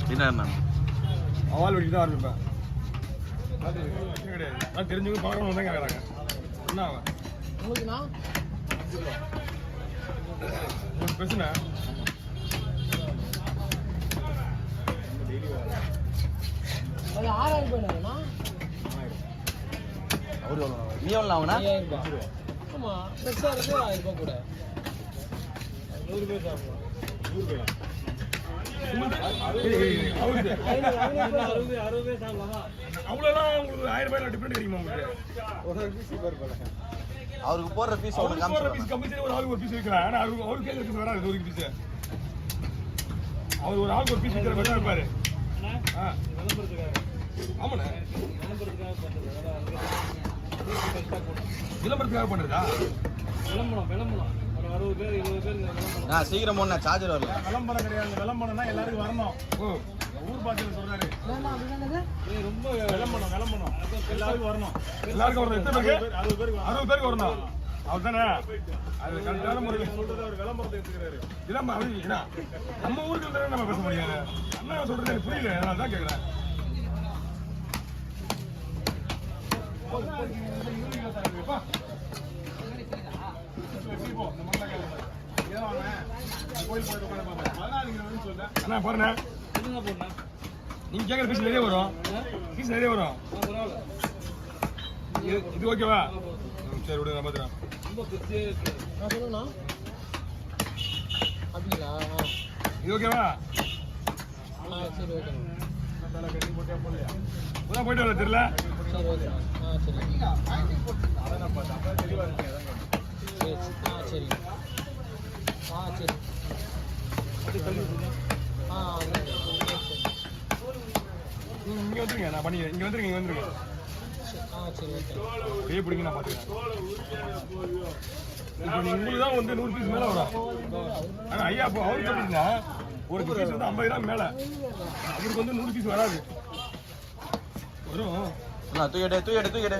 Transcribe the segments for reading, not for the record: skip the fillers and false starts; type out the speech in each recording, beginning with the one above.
நீங்க என்ன அவால் வெட்டி தான் ஆரம்பிப்பேன். கிடையாது நான் தெரிஞ்சவங்க பார்க்கணும் தான் கேட்குறாங்க. என்ன ஆகும் உங்களுக்குண்ணா பிரச்சனை? அது 6000 ரூபாய்ண்ணா. அவரு எவ்வளோ நீ எவ்வளோ ஆகுனா? 5000 ரூபாய். ஆமாம் பெருசாக இருக்குது 1000 ரூபாய் கூட 100 பேர் சாப்பிடலாம். 100 பேரா? 60 பேர் சாப்பிடலாமா? அவ்வளோதான் உங்களுக்கு 1000 ரூபாயில் டிஃப்ரெண்ட் கிடைக்குமா உங்களுக்கு? அவருக்கு போடுற பீஸ் அவருக்கு போடுற பீஸ் கம்பல்சரி ஒரு ஆளுக்கு ஒரு பீஸ் வைக்கலாம். ஆனால் அவருக்கு கேட்குற பீஸ் வராது. ஒரு பீஸ் அவர் ஒரு ஆளுக்கு ஒரு பீஸ் வைக்கிற மாதிரி இருப்பாரு. ஆமாண்ணே விளம்பரத்துக்காக பண்ணுறதா? விளம்பரம் ஒரு 60 பேர் 20 பேர் நான் சீக்கிரம் போன சார்ஜர் வரல. விளம்பரம் கிடையாது. விளம்பரம்னா எல்லாருக்கும் வரணும். ஊர் பாட்டில் சொல்றாரு ரொம்ப விளம்பரம் எல்லாருக்கும் வரணும். எல்லாருக்கும் வரணும். எத்தனை பேருக்கு? 60 பேருக்கு வரணும். அவர் தானே அது கரெக்டான முறையில் சொல்றது. அவர் விளம்பரத்தை எடுத்துக்கிறாரு. விளம்பரம் நம்ம ஊருக்கு தானே நம்ம பேச முடியாது. அண்ணா சொல்றது எனக்கு புரியல. அதனால தான் கேட்குறேன். அண்ணா பாருண்ணா நீங்க கேட்குற பீஸ் நிறைய வரும். பீஸ் நிறைய வரும். இது ஓகேவா? சரி விடுங்க நான் பார்த்துறேன். சொல்லுங்கண்ணா அப்படிங்களா? இது ஓகேவா? சரி ஓகேண்ணா. இப்போதான் போயிட்டு வர தெரியல. சரி ஓகே. சரி சரி சரி இங்கே வந்துருங்க. நான் பண்ணிக்கிறேன். இங்கே வந்துருங்க. இங்கே வந்துருங்க. சரி ஓகே. அப்படியே பிடிங்க. நான் பார்த்துக்கிறேன். இப்போ உங்களுக்கு தான் வந்து 100 பீஸ் மேலே வரும். ஆனால் ஐயா இப்போ அவருக்கு எப்படின்னா ஒரு பீஸ் வந்து 50 கிராம் மேலே. அவருக்கு வந்து 100 பீஸ் வராது. வரும். தூக்கிடு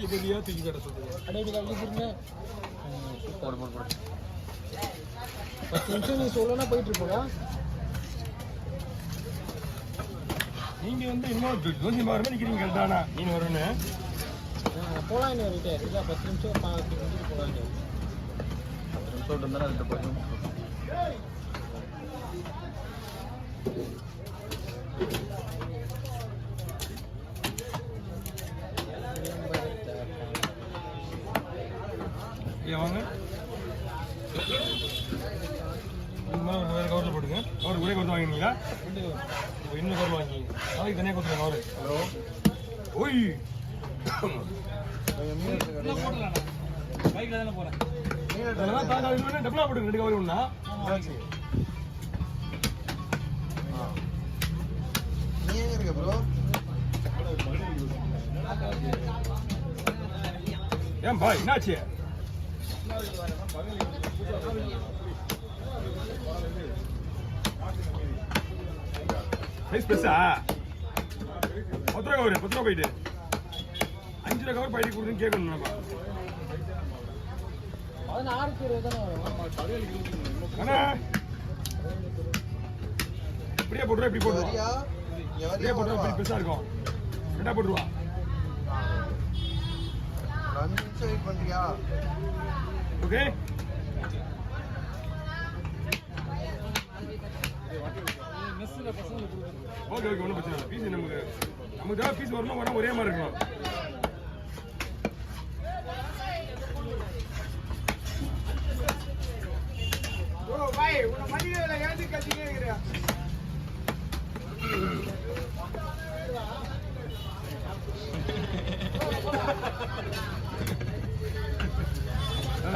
இப்படியா தூக்கி கட்ட சொல்லுங்க. போடு 10 நிமிஷம் நீ சொல்லனா போயிட்டு இருப்போம். நீங்க வந்து இன்னும் ஜோசி மாறுமே நிற்கிறீங்க. கரெக்டானா நீங்க வரும்னு போகலாம். இன்னும் வரீங்க இல்லை 10 நிமிஷம் போகலாம். 10 நிமிஷம் இருந்தாலும் 2 போயிடும். வாங்க வேறு கவரில் போட்டுங்க. கவர் ஒரே கவர் வாங்கினீங்களா? இன்னும் கவர் வாங்கிங்க. நாளைக்கு தனியாக கொடுத்துருங்க கவர். ஹலோ ஓய் பைக்கில் தானே போகிறேன். அதெல்லாம் தாங்க டபுளாக போட்டுங்க. 2 கவர் ஒன்றா ஏன் பாய் என்னாச்சு? சைஸ் பெருசா? 10 ரூபா கவர். 10 ரூபா போயிட்டு 5 ரூபா கவர் பைட்டு கொடுத்துன்னு கேட்கணும். நம்ம 16 தானே வரும். அண்ணா இப்படியே போட்டுருவா. இப்படி போட்டுருவா. இப்படியே போட்டுருவா. இப்படி பெருசா இருக்கும். 2 போட்டுருவா. ஓகே ஓகே ஓகே ஒன்றும் பிரச்சனை இல்லை. பீஸ் நமக்கு தான் பீஸ் வரணும். வரணும் ஒரே மாதிரி இருக்கணும்.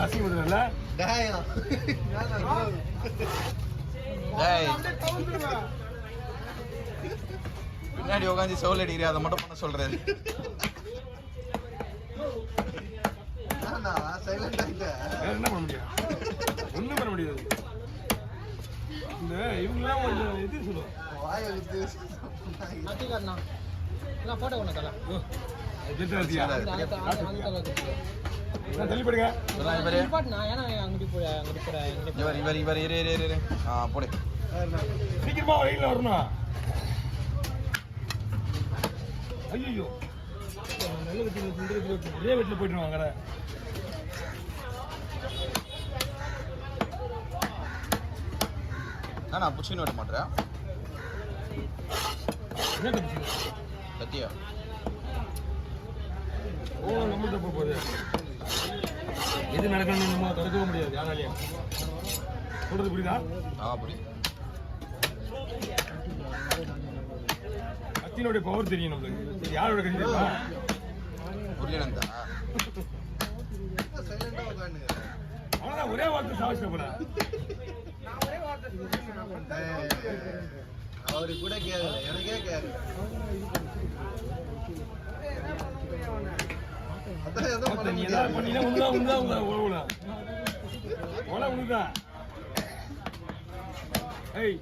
அசிங்கப்படுறல பின்னாடி உட்காந்து சோல் அடிக்கிற அதை மட்டும் பண்ண சொல்றாரு. என்ன பண்ண முடியும்? ஒன்றும் பண்ண முடியாது. இந்த இவங்கெல்லாம் கொஞ்சம் இது சொல்லுவோம். போட்டோ ஒன்று தலை தள்ளி போடுங்க. ஏன்னா அங்கிட்டு போகிறேன் இவர் போடு சீக்கிரமா வழியில் வரணும். ஐயோ நல்ல வீட்டில் ஒரே வீட்டில் போயிட்டு கடை. நான் புச்சின்னு விட மாட்டேன். என்ன கத்தியா நம்மள்கிட்ட போகுது. எது நடக்கணும்னு நம்ம தடுக்கவும் முடியாது யாராலையும். சொல்றது புரியுதா? புரியுது. கத்தினுடைய பவர் தெரியும் நம்மளுக்கு. யாரோட கத்தி தெரியுமா? புரியலந்தா அவனா ஒரே வார்த்தை சாதிச்ச போல. அவரு கூட கேட்கல, எனக்கே கேட்கல. நீ ஏதாவது பண்ணீங்கன்னா உண்மைதான் உண்மைதான். ஏய்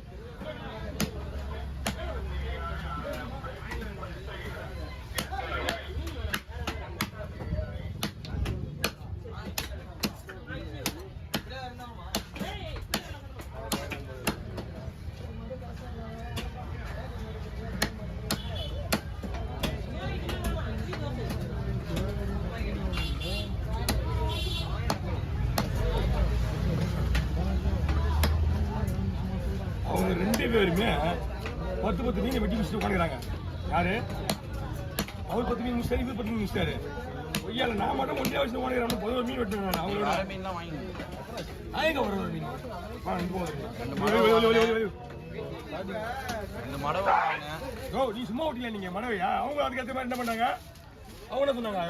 அவங்க 2 பேருமே 10 மீன் வெட்டி முடிச்சுட்டு உட்காந்துக்கிறாங்க. யாரு? அவர் 10 மீன் முடிச்சாரு, இவர் 10 மீன் முடிச்சாரு. ஒய்யால நான் மட்டும் ஒன்றே வச்சு உட்காந்துக்கிறாங்க. 11 மீன் வெட்டுறாங்க. அவங்களோட மீன்லாம் வாங்கி ஆயங்க வர மீன் இந்த மடவை நீ சும்மா விட்டீங்க. நீங்க மனைவியா? அவங்க அதுக்கேற்ற மாதிரி என்ன பண்ணாங்க? அவங்க என்ன சொன்னாங்க?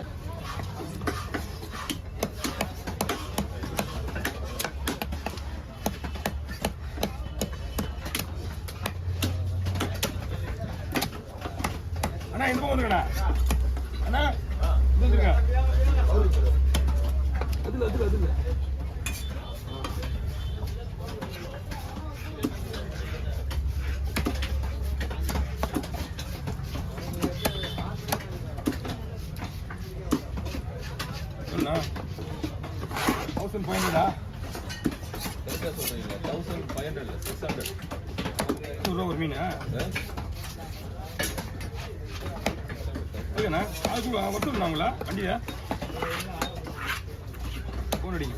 அண்ணா இந்த பக்கம் வந்துருக்கண்ணா. அண்ணா இது வந்துருங்க. அதுல சொல்லுண்ணா. 1500 சொல்றீங்க 1500 இல்ல 600 ரூபா ஒரு மீன். ஓகேண்ணா. அதுக்கு வச்சுருந்தாங்களா வண்டியை? ஃபோன் அடிங்க.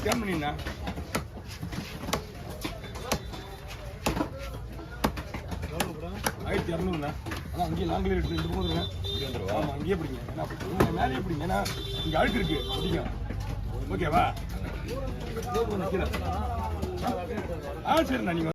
ஸ்கேன் பண்ணிண்ணா. ஆயிரத்தி 200ண்ணா. ஆனால் அங்கேயே லாங்கில் எடுத்து 2 போதுங்க. ஆமாம் அங்கேயே பிடிங்க. ஏன்னா நீங்கள் மேலேயே பிடிங்க. ஏன்னா இங்கே அழுக்கு இருக்கு பிடிக்கும். ஓகேவா? சரிண்ணா. நீங்கள்